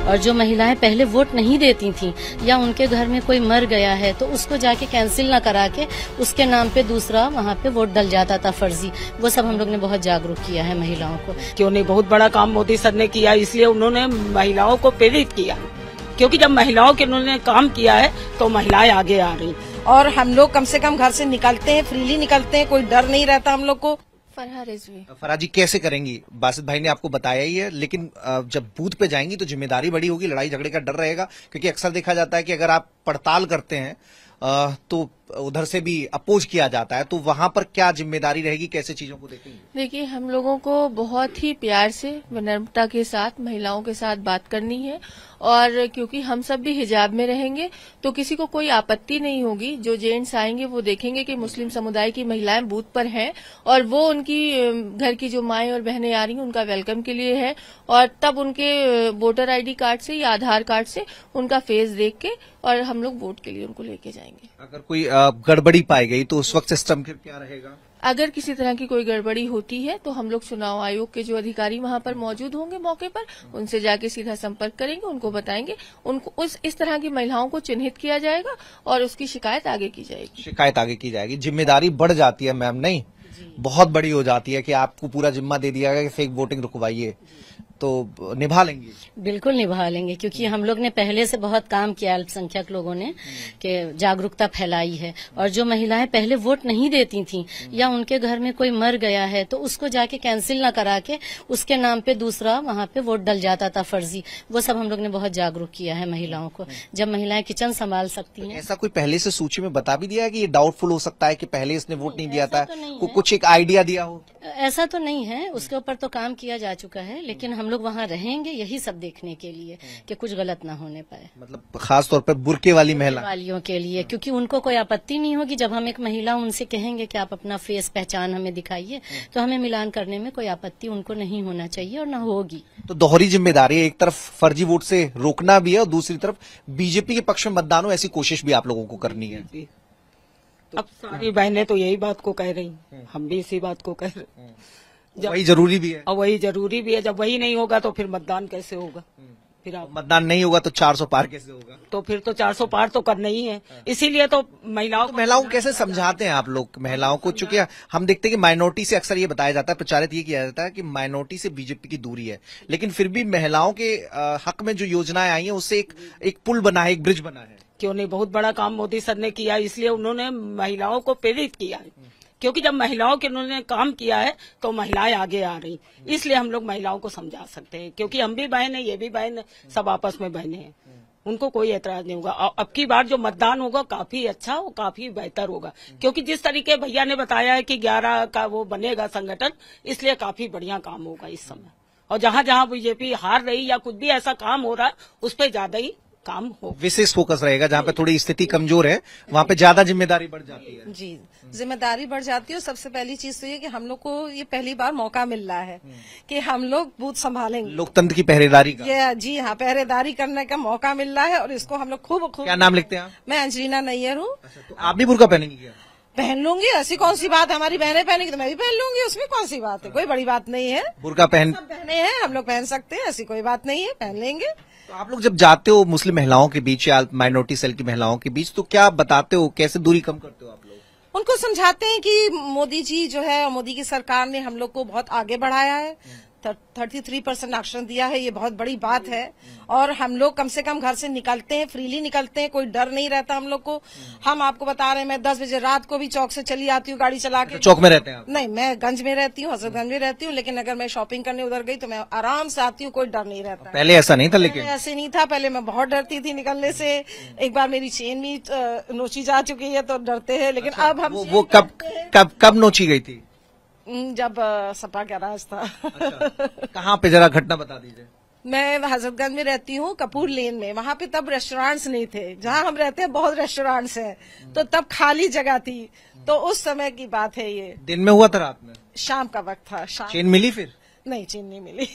और जो महिलाएं पहले वोट नहीं देती थीं या उनके घर में कोई मर गया है तो उसको जाके कैंसिल न करा के उसके नाम पे दूसरा वहाँ पे वोट डल जाता था फर्जी। वो सब हम लोग ने बहुत जागरूक किया है महिलाओं को। क्यों नहीं, बहुत बड़ा काम मोदी सर ने किया, इसलिए उन्होंने महिलाओं को प्रेरित किया, क्योंकि जब महिलाओं के उन्होंने काम किया है तो महिलाएं आगे आ रही। और हम लोग कम से कम घर से निकलते हैं, फ्रीली निकलते हैं, कोई डर नहीं रहता हम लोग को। फरहा जी कैसे करेंगी? बासित भाई ने आपको बताया ही है, लेकिन जब बूथ पे जाएंगी तो जिम्मेदारी बड़ी होगी, लड़ाई झगड़े का डर रहेगा, क्योंकि अक्सर देखा जाता है कि अगर आप पड़ताल करते हैं तो उधर से भी अपोज किया जाता है, तो वहां पर क्या जिम्मेदारी रहेगी, कैसे चीजों को देखेंगे? देखिए, हम लोगों को बहुत ही प्यार से, विनम्रता के साथ महिलाओं के साथ बात करनी है, और क्योंकि हम सब भी हिजाब में रहेंगे तो किसी को कोई आपत्ति नहीं होगी। जो जेंट्स आएंगे वो देखेंगे कि मुस्लिम समुदाय की महिलाएं बूथ पर हैं और वो उनकी घर की जो माएं और बहनें आ रही हैं उनका वेलकम के लिए है, और तब उनके वोटर आईडी कार्ड से या आधार कार्ड से उनका फेस देख के और हम लोग वोट के लिए उनको लेके जाएंगे। अगर कोई गड़बड़ी पाई गई तो उस वक्त सिस्टम क्या रहेगा? अगर किसी तरह की कोई गड़बड़ी होती है तो हम लोग चुनाव आयोग के जो अधिकारी वहां पर मौजूद होंगे मौके पर, उनसे जाके सीधा संपर्क करेंगे, उनको बताएंगे, उनको इस तरह की महिलाओं को चिन्हित किया जाएगा और उसकी शिकायत आगे की जाएगी। शिकायत आगे की जाएगी। जिम्मेदारी बढ़ जाती है मैम, नहीं बहुत बड़ी हो जाती है कि आपको पूरा जिम्मा दे दिया गया कि फेक वोटिंग रुकवाइए, तो निभा लेंगे? बिल्कुल निभा लेंगे, क्योंकि हम लोग ने पहले से बहुत काम किया, अल्पसंख्यक लोगों ने कि जागरूकता फैलाई है। और जो महिलाएं पहले वोट नहीं देती थीं या उनके घर में कोई मर गया है तो उसको जाके कैंसिल न करा के उसके नाम पे दूसरा वहाँ पे वोट डल जाता था फर्जी। वो सब हम लोग ने बहुत जागरूक किया है महिलाओं को। जब महिलाएं किचन संभाल सकती हैं। ऐसा कोई पहले से सूची में बता भी दिया है कि ये डाउटफुल हो सकता है कि पहले इसने वोट नहीं दिया था, कुछ एक आइडिया दिया हो? ऐसा तो नहीं है, उसके ऊपर तो काम किया जा चुका है, लेकिन हम लोग वहाँ रहेंगे यही सब देखने के लिए कि कुछ गलत ना होने पाए। मतलब खास तौर पर बुर्के वाली महिला वालियों के लिए, क्योंकि उनको कोई आपत्ति नहीं होगी। जब हम एक महिला उनसे कहेंगे कि आप अपना फेस पहचान हमें दिखाइए, तो हमें मिलान करने में कोई आपत्ति उनको नहीं होना चाहिए और न होगी। तो दोहरी जिम्मेदारी, एक तरफ फर्जी वोट से रोकना भी है और दूसरी तरफ बीजेपी के पक्ष में मतदान हो, ऐसी कोशिश भी आप लोगों को करनी है। अब सारी बहनें तो यही बात को कह रही, हम भी इसी बात को कह रहे। वही जरूरी भी है। और वही जरूरी भी है। जब वही नहीं होगा तो फिर मतदान कैसे होगा? फिर आप मतदान नहीं होगा तो 400 पार कैसे होगा? तो फिर तो 400 पार तो करना ही है। इसीलिए तो महिलाओं को कैसे समझाते हैं आप लोग महिलाओं को? चूंकि हम देखते हैं कि माइनॉरिटी से अक्सर ये बताया जाता है, प्रचारित ये किया जाता है कि माइनॉरिटी से बीजेपी की दूरी है, लेकिन फिर भी महिलाओं के हक में जो योजनाएं आई हैं उससे एक पुल बना है, एक ब्रिज बना है। क्यों नहीं, बहुत बड़ा काम मोदी सर ने किया, इसलिए उन्होंने महिलाओं को प्रेरित किया है, क्योंकि जब महिलाओं के उन्होंने काम किया है तो महिलाएं आगे आ रही। इसलिए हम लोग महिलाओं को समझा सकते हैं, क्योंकि हम भी बहन है, ये भी बहन है, सब आपस में बहने हैं, उनको कोई एतराज नहीं होगा। अब की बार जो मतदान होगा काफी अच्छा हो, काफी बेहतर होगा, क्योंकि जिस तरीके भैया ने बताया है कि 11 का वो बनेगा संगठन, इसलिए काफी बढ़िया काम होगा इस समय। और जहाँ जहाँ बीजेपी हार रही या कुछ भी ऐसा काम हो रहा है उस पर ज्यादा ही काम हो, विशेष फोकस रहेगा। जहाँ पे थोड़ी स्थिति कमजोर है वहाँ पे ज्यादा जिम्मेदारी बढ़ जाती है। जी, जिम्मेदारी बढ़ जाती है। और सबसे पहली चीज तो ये कि हम लोग को ये पहली बार मौका मिल रहा है कि हम लोग बूथ संभालेंगे, लोकतंत्र की पहरेदारी का। ये जी हाँ, पहरेदारी करने का मौका मिल रहा है और इसको हम लोग खूब। क्या नाम लिखते हैं आप? मैं अंजलिना नैयर हूँ। तो आप भी बुर्का पहनेंगी क्या? पहन लूंगी, ऐसी कौन सी बात, हमारी बहनें पहनेंगी तो मैं भी पहन लूंगी, उसमें कौन सी बात है, कोई बड़ी बात नहीं है। बुर्का बहने हैं, हम लोग पहन सकते हैं, ऐसी कोई बात नहीं है, पहन लेंगे। तो आप लोग जब जाते हो मुस्लिम महिलाओं के बीच या माइनॉरिटी सेल की महिलाओं के बीच, तो क्या बताते हो, कैसे दूरी कम करते हो आप लोग? उनको समझाते हैं कि मोदी जी जो है, मोदी की सरकार ने हम लोग को बहुत आगे बढ़ाया है, 33% आरक्षण दिया है, ये बहुत बड़ी बात है। और हम लोग कम से कम घर से निकलते हैं, फ्रीली निकलते हैं, कोई डर नहीं रहता हम लोग को। हम आपको बता रहे हैं, मैं 10 बजे रात को भी चौक से चली आती हूँ गाड़ी चला के। चौक में रहते हैं आप? नहीं, मैं गंज में रहती हूँ, हजरतगंज में रहती हूँ, लेकिन अगर मैं शॉपिंग करने उधर गई तो मैं आराम से आती हूँ, कोई डर नहीं रहता। पहले ऐसा नहीं था, लेकिन ऐसे नहीं था, पहले मैं बहुत डरती थी निकलने से। एक बार मेरी चेन भी नोची जा चुकी है तो डरते हैं, लेकिन अब हम वो कब नोची गई थी? जब सपा का राज था। अच्छा, कहाँ पे, जरा घटना बता दीजिए। मैं हजरतगंज में रहती हूँ, कपूर लेन में। वहाँ पे तब रेस्टोरेंट्स नहीं थे, जहाँ हम रहते हैं बहुत रेस्टोरेंट्स हैं, तो तब खाली जगह थी। तो उस समय की बात है ये। दिन में हुआ था, रात में? शाम का वक्त था। शाम। चेन मिली फिर? नहीं, चेन नहीं मिली।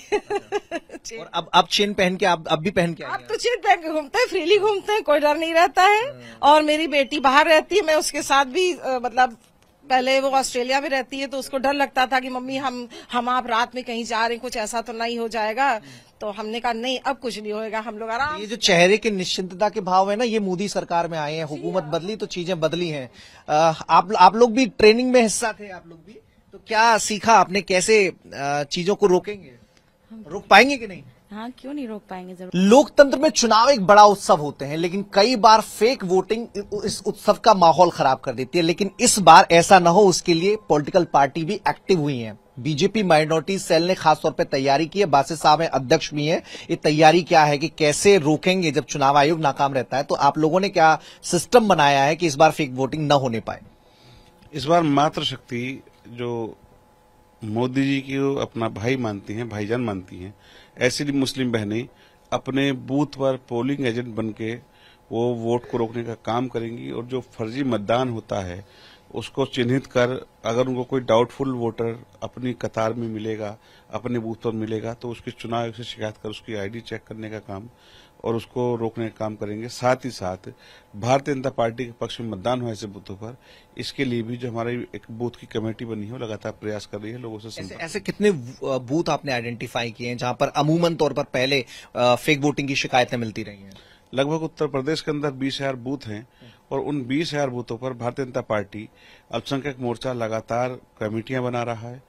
और अब चेन पहन के अब भी पहन के अब तो चेन पहन के घूमते हैं, फ्रीली घूमते हैं, कोई डर नहीं रहता है। और मेरी बेटी बाहर रहती है, मैं उसके साथ भी मतलब पहले वो ऑस्ट्रेलिया में रहती है तो उसको डर लगता था कि मम्मी हम आप रात में कहीं जा रहे हैं, कुछ ऐसा तो नहीं हो जाएगा। तो हमने कहा नहीं, अब कुछ नहीं होएगा, हम लोग आराम। ये जो चेहरे के निश्चिंतता के भाव है ना, ये मोदी सरकार में आए हैं, हुकूमत बदली तो चीजें बदली हैं। आप लोग भी ट्रेनिंग में हिस्सा थे, आप लोग भी, तो क्या सीखा आपने, कैसे चीजों को रोकेंगे, रोक पाएंगे कि नहीं? हाँ, क्यों नहीं रोक पाएंगे, जरूर। लोकतंत्र में चुनाव एक बड़ा उत्सव होते हैं, लेकिन कई बार फेक वोटिंग इस उत्सव का माहौल खराब कर देती है। लेकिन इस बार ऐसा न हो, उसके लिए पॉलिटिकल पार्टी भी एक्टिव हुई हैं। बीजेपी माइनॉरिटी सेल ने खासतौर पर तैयारी की है, बासित साहब हैं, अध्यक्ष भी हैं। ये तैयारी क्या है कि कैसे रोकेंगे जब चुनाव आयोग नाकाम रहता है? तो आप लोगों ने क्या सिस्टम बनाया है कि इस बार फेक वोटिंग न होने पाए? इस बार मातृशक्ति जो मोदी जी की अपना भाई मानती हैं, भाईजान मानती हैं, ऐसी मुस्लिम बहनें अपने बूथ पर पोलिंग एजेंट बनके वो वोट को रोकने का काम करेंगी। और जो फर्जी मतदान होता है उसको चिन्हित कर, अगर उनको कोई डाउटफुल वोटर अपनी कतार में मिलेगा, अपने बूथ पर मिलेगा, तो उसकी चुनाव आयोग से शिकायत कर उसकी आईडी चेक करने का काम और उसको रोकने का काम करेंगे। साथ ही साथ भारतीय जनता पार्टी के पक्ष में मतदान हो ऐसे बूथों पर, इसके लिए भी जो हमारी एक बूथ की कमेटी बनी है वो लगातार प्रयास कर रही है लोगों से संपर्क। ऐसे कितने बूथ आपने आइडेंटिफाई किए हैं जहां पर अमूमन तौर पर पहले फेक वोटिंग की शिकायतें मिलती रही हैं? लगभग उत्तर प्रदेश के अंदर 20,000 बूथ हैं और उन 20,000 बूथों पर भारतीय जनता पार्टी अल्पसंख्यक मोर्चा लगातार कमेटियां बना रहा है,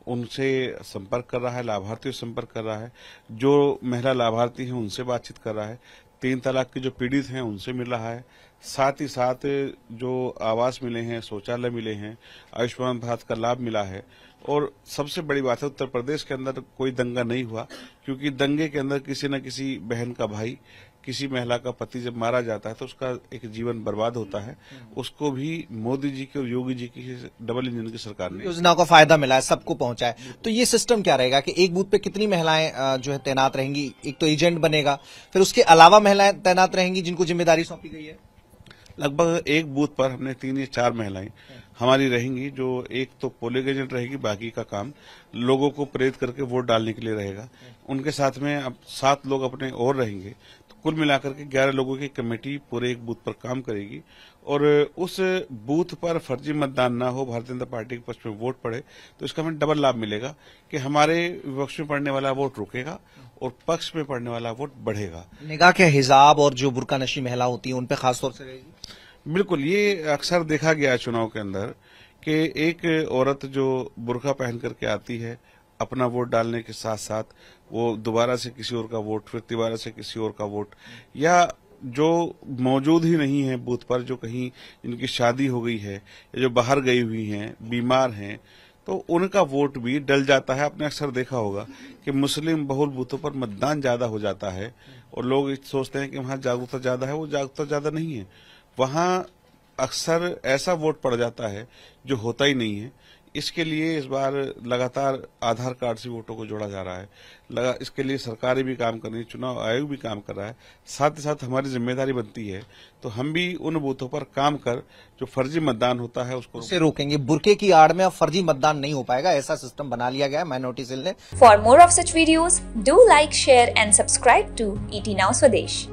उनसे संपर्क कर रहा है, लाभार्थियों से संपर्क कर रहा है, जो महिला लाभार्थी हैं उनसे बातचीत कर रहा है, 3 तलाक के जो पीड़ित हैं उनसे मिल रहा है, साथ ही साथ जो आवास मिले हैं, शौचालय मिले हैं, आयुष्मान भारत का लाभ मिला है। और सबसे बड़ी बात है, उत्तर प्रदेश के अंदर कोई दंगा नहीं हुआ, क्योंकि दंगे के अंदर किसी न किसी बहन का भाई, किसी महिला का पति जब मारा जाता है तो उसका एक जीवन बर्बाद होता है। उसको भी मोदी जी की और योगी जी की डबल इंजन की सरकार ने योजनाओं का फायदा मिला है, सबको पहुंचा है। तो ये सिस्टम क्या रहेगा कि एक बूथ पे कितनी महिलाएं जो है तैनात रहेंगी? एक तो एजेंट बनेगा, फिर उसके अलावा महिलाएं तैनात रहेंगी जिनको जिम्मेदारी सौंपी गई है? लगभग एक बूथ पर हमने 3 या 4 महिलाएं हमारी रहेंगी, जो एक तो पोलिंग एजेंट रहेगी, बाकी का काम लोगों को प्रेरित करके वोट डालने के लिए रहेगा। उनके साथ में अब 7 लोग अपने और रहेंगे, तो कुल मिलाकर के 11 लोगों की कमेटी पूरे एक बूथ पर काम करेगी। और उस बूथ पर फर्जी मतदान ना हो, भारतीय जनता पार्टी के पक्ष में वोट पड़े, तो इसका हमें डबल लाभ मिलेगा कि हमारे विपक्ष में पड़ने वाला वोट रुकेगा और पक्ष में पड़ने वाला वोट बढ़ेगा। निगाह के हिजाब और जो बुर्का नशी महिला होती है उन पे खासतौर से रहेगी? बिल्कुल, ये अक्सर देखा गया है चुनाव के अंदर कि एक औरत जो बुर्का पहन करके आती है, अपना वोट डालने के साथ साथ वो दोबारा से किसी और का वोट, फिर दोबारा से किसी और का वोट, या जो मौजूद ही नहीं है बूथ पर, जो कहीं इनकी शादी हो गई है या जो बाहर गई हुई हैं, बीमार हैं, तो उनका वोट भी डल जाता है। आपने अक्सर देखा होगा कि मुस्लिम बहुल बूथों पर मतदान ज्यादा हो जाता है और लोग सोचते हैं कि वहां जागरूकता ज्यादा है, वो जागरूकता ज्यादा नहीं है। वहां अक्सर ऐसा वोट पड़ जाता है जो होता ही नहीं है। इसके लिए इस बार लगातार आधार कार्ड से वोटों को जोड़ा जा रहा है। इसके लिए सरकारें भी काम कर रही है, चुनाव आयोग भी काम कर रहा है, साथ ही साथ हमारी जिम्मेदारी बनती है तो हम भी उन बूथों पर काम कर जो फर्जी मतदान होता है उसको रोकेंगे। बुर्के की आड़ में अब फर्जी मतदान नहीं हो पाएगा, ऐसा सिस्टम बना लिया गया है माइनॉरिटी सेल ने। For more of such videos do like, share and subscribe to ET Now Swadesh।